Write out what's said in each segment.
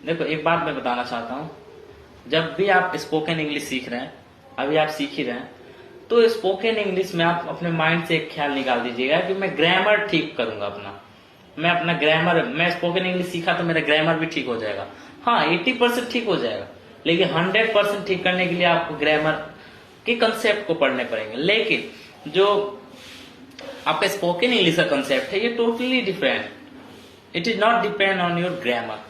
देखो एक बात मैं बताना चाहता हूँ, जब भी आप स्पोकन इंग्लिश सीख रहे हैं, अभी आप सीख ही रहे हैं, तो स्पोकन इंग्लिश में आप अपने माइंड से एक ख्याल निकाल दीजिएगा कि मैं ग्रामर ठीक करूंगा अपना। मैं अपना ग्रामर, मैं स्पोकन इंग्लिश सीखा तो मेरा ग्रामर भी ठीक हो जाएगा। हाँ 80% ठीक हो जाएगा, लेकिन 100% ठीक करने के लिए आपको ग्रामर के कंसेप्ट को पढ़ने पड़ेंगे। लेकिन जो आपका स्पोकन इंग्लिश का कंसेप्ट है ये totally different. It is not depend on your grammar.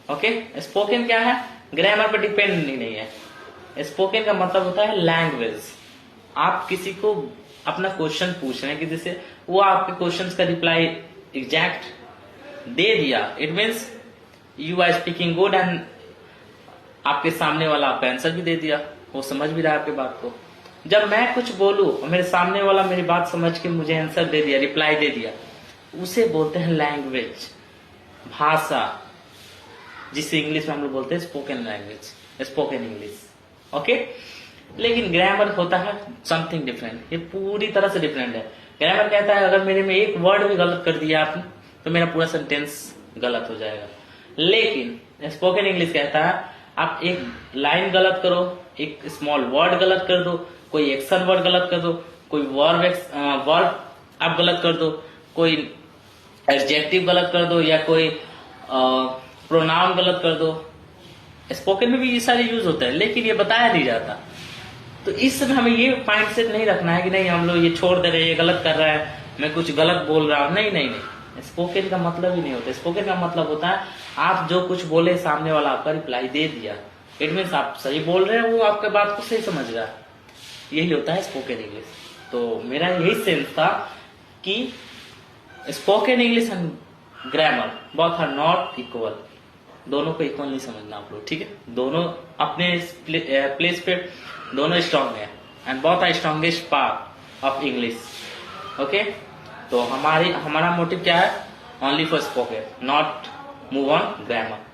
Okay, spoken क्या है, ग्रामर पर डिपेंड नहीं है। स्पोकन का मतलब होता है लैंग्वेज। आप किसी को अपना क्वेश्चन पूछ रहे हैं कि जैसे वो आपके क्वेश्चन का रिप्लाई एग्जैक्ट दे दिया, it means you are speaking good and आपके सामने वाला आपका आंसर भी दे दिया, वो समझ भी रहा है आपकी बात को। जब मैं कुछ बोलूं और मेरे सामने वाला मेरी बात समझ के मुझे आंसर दे दिया, रिप्लाई दे दिया, उसे बोलते हैं लैंग्वेज, भाषा, जिसे इंग्लिश में हम लोग बोलते हैं spoken language, spoken English. Okay, लेकिन ग्रामर होता है समथिंग डिफरेंट, ये पूरी तरह से डिफरेंट है। ग्रामर कहता है अगर मेरे में एक वर्ड भी गलत कर दिया आपने तो मेरा पूरा सेंटेंस गलत हो जाएगा। लेकिन स्पोकन इंग्लिश कहता है आप एक लाइन गलत करो, एक स्मॉल वर्ड गलत कर दो, कोई एक्शन वर्ड गलत कर दो, कोई वर्ड आप गलत कर दो, कोई एडजेक्टिव गलत कर दो, या कोई प्रोनाउन गलत कर दो। स्पोकन में भी ये सारे यूज होते हैं, लेकिन ये बताया नहीं जाता। तो इस समय हमें ये माइंडसेट नहीं रखना है कि नहीं हम लोग ये छोड़ दे रहे हैं, ये गलत कर रहा है, मैं कुछ गलत बोल रहा हूं। नहीं नहीं नहीं, स्पोकन का मतलब ही नहीं होता। स्पोकन का मतलब होता है आप जो कुछ बोले सामने वाला आपका रिप्लाई दे दिया, इट मीन्स आप सही बोल रहे हैं, वो आपके बात को सही समझ रहा है। यही होता है स्पोकन इंग्लिश। तो मेरा यही सेंस था कि spoken English and grammar both are not equal. दोनों को इक्वल नहीं समझना आप लोग, ठीक है। दोनों अपने प्लेस पे दोनों स्ट्रांग है and both are strongest part of English. Okay, तो हमारा मोटिव क्या है, only for spoken, not move on grammar.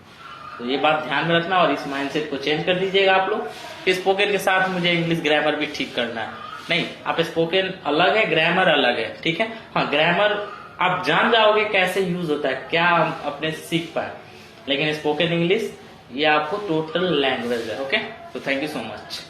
तो ये बात ध्यान में रखना और इस माइंडसेट को चेंज कर दीजिएगा आप लोग कि स्पोकन के साथ मुझे इंग्लिश ग्रामर भी ठीक करना है। नहीं, आप स्पोकन अलग है, ग्रामर अलग है, ठीक है। हाँ, ग्रामर आप जान जाओगे कैसे यूज होता है, क्या हम अपने सीख पाए, लेकिन स्पोकन इंग्लिश ये आपको टोटल लैंग्वेज है। ओके, तो थैंक यू सो मच।